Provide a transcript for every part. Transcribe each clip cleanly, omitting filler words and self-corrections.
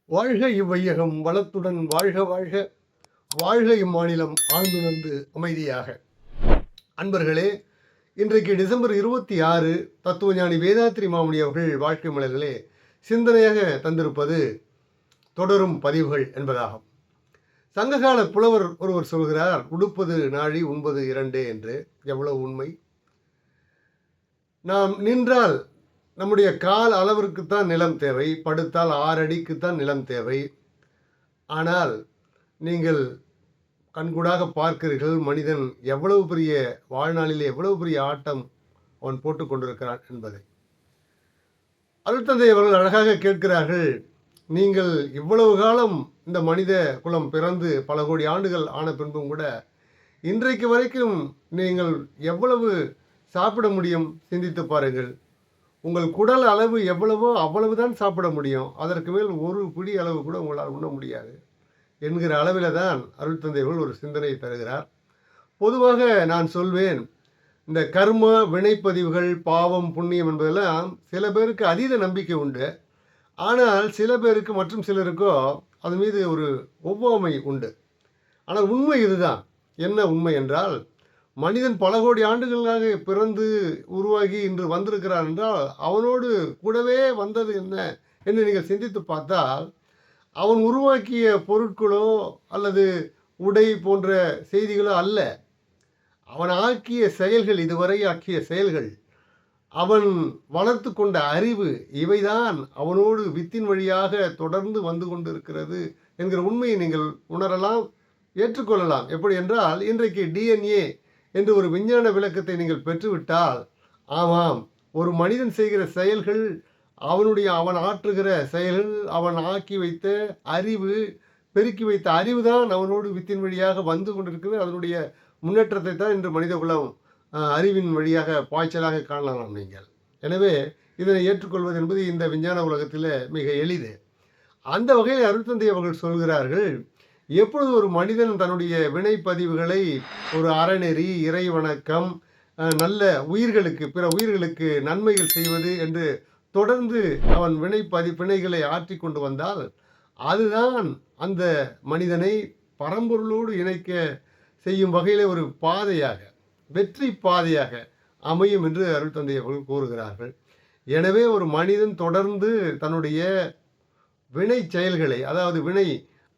வாழ்க இவ்வையகம் வளத்துடன் வாழ்க வாழ்க. வாழ்க இம்மாநிலம் ஆழ்ந்துணர்ந்து அமைதியாக. அன்பர்களே, இன்றைக்கு டிசம்பர் 26 தத்துவஞானி வேதாத்ரி மாமுனி அவர்கள் வாழ்க்கை மலர்களே சிந்தனையாக தந்திருப்பது தொடரும் பதிவுகள் என்பதாகும். சங்ககால புலவர் ஒருவர் சொல்கிறார், உடுப்பது நாழி உண்பது இரண்டே என்று. எவ்வளவு உண்மை! நாம் நின்றால் நம்முடைய கால் அளவிற்குத்தான் நிலம் தேவை, படுத்தால் 6 அடிக்குத்தான் நிலம் தேவை. ஆனால் நீங்கள் கண்கூடாக பார்க்கிறீர்கள், மனிதன் எவ்வளவு பெரிய வாழ்நாளிலே எவ்வளவு பெரிய ஆட்டம் அவன் போட்டுக் கொண்டிருக்கிறான் என்பதை. அருட்தந்தை அவர்கள் அழகாக கேட்கிறார்கள், நீங்கள் இவ்வளவு காலம் இந்த மனித குலம் பிறந்து பல கோடி ஆண்டுகள் ஆன பின்பும் கூட இன்றைக்கு வரைக்கும் நீங்கள் எவ்வளவு சாப்பிட முடியும் சிந்தித்து பாருங்கள். உங்கள் குடல் அளவு எவ்வளவோ அவ்வளவுதான் சாப்பிட முடியும், அதற்கு மேல் ஒரு பிடி அளவு கூட உங்களால் உண்ண முடியாது என்கிற அளவில் தான் அருட்தந்தைகள் ஒரு சிந்தனை தருகிறார். பொதுவாக நான் சொல்வேன், இந்த கர்ம வினைப்பதிவுகள் பாவம் புண்ணியம் என்பதெல்லாம் சில பேருக்கு அதீத நம்பிக்கை உண்டு. ஆனால் சில பேருக்கு மற்றும் சிலருக்கோ அது மீது ஒரு ஒவ்வாமை உண்டு. ஆனால் உண்மை இதுதான். என்ன உண்மை என்றால், மனிதன் பல கோடி ஆண்டுகளாக பிறந்து உருவாகி இன்று வந்திருக்கிறான் என்றால் அவனோடு கூடவே வந்தது என்ன என்று நீங்கள் சிந்தித்து பார்த்தால், அவன் உருவாக்கிய பொருட்களோ அல்லது உடை போன்ற செய்திகளோ அல்ல. அவன் ஆக்கிய செயல்கள், இதுவரை ஆக்கிய செயல்கள், அவன் வளர்த்து கொண்ட அறிவு, இவைதான் அவனோடு வித்தின் வழியாக தொடர்ந்து வந்து கொண்டிருக்கிறது என்கிற உண்மையை நீங்கள் உணரலாம், ஏற்றுக்கொள்ளலாம். எப்படி என்றால், இன்றைக்கு டிஎன்ஏ என்று ஒரு விஞ்ஞான விளக்கத்தை நீங்கள் பெற்றுவிட்டால், ஆமாம், ஒரு மனிதன் செய்கிற செயல்கள், அவன் ஆற்றுகிற செயல்கள், அவன் ஆக்கி வைத்த அறிவு, பெருக்கி வைத்த அறிவு தான் அவனோடு வித்தின் வழியாக வந்து கொண்டிருக்கிறது. அதனுடைய முன்னேற்றத்தை தான் இன்று மனித குலம் அறிவின் வழியாக பாய்ச்சலாக காணலாம் நீங்கள். எனவே இதனை ஏற்றுக்கொள்வது என்பது இந்த விஞ்ஞான உலகத்தில் மிக எளிது. அந்த வகையில் அருட்தந்தை அவர்கள் சொல்கிறார்கள், எப்பொழுது ஒரு மனிதன் தன்னுடைய வினைப்பதிவுகளை ஒரு அறநெறி, இறை வணக்கம், நல்ல உயிர்களுக்கு, பிற உயிர்களுக்கு நன்மைகள் செய்வது என்று தொடர்ந்து அவன் வினைகளை ஆற்றி கொண்டு வந்தால், அதுதான் அந்த மனிதனை பரம்பொருளோடு இணைக்க செய்யும் வகையில் ஒரு பாதையாக, வெற்றி பாதையாக அமையும் என்று அருட்தந்தை அவர்கள் கூறுகிறார்கள். எனவே ஒரு மனிதன் தொடர்ந்து தன்னுடைய வினை செயல்களை, அதாவது வினை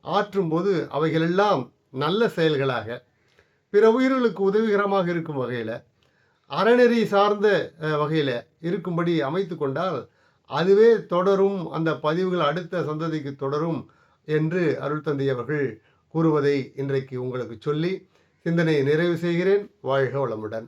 ஆற்றும் போது அவைகளெல்லாம் நல்ல செயல்களாக, பிற உயிர்களுக்கு உதவிகரமாக இருக்கும் வகையில், அறநெறி சார்ந்த வகையில் இருக்கும்படி அமைத்து கொண்டால் அதுவே தொடரும், அந்த பதிவுகள் அடுத்த சந்ததிக்கு தொடரும் என்று அருட்தந்தை அவர்கள் கூறுவதை இன்றைக்கு உங்களுக்கு சொல்லி சிந்தனையை நிறைவு செய்கிறேன். வாழ்க வளமுடன்.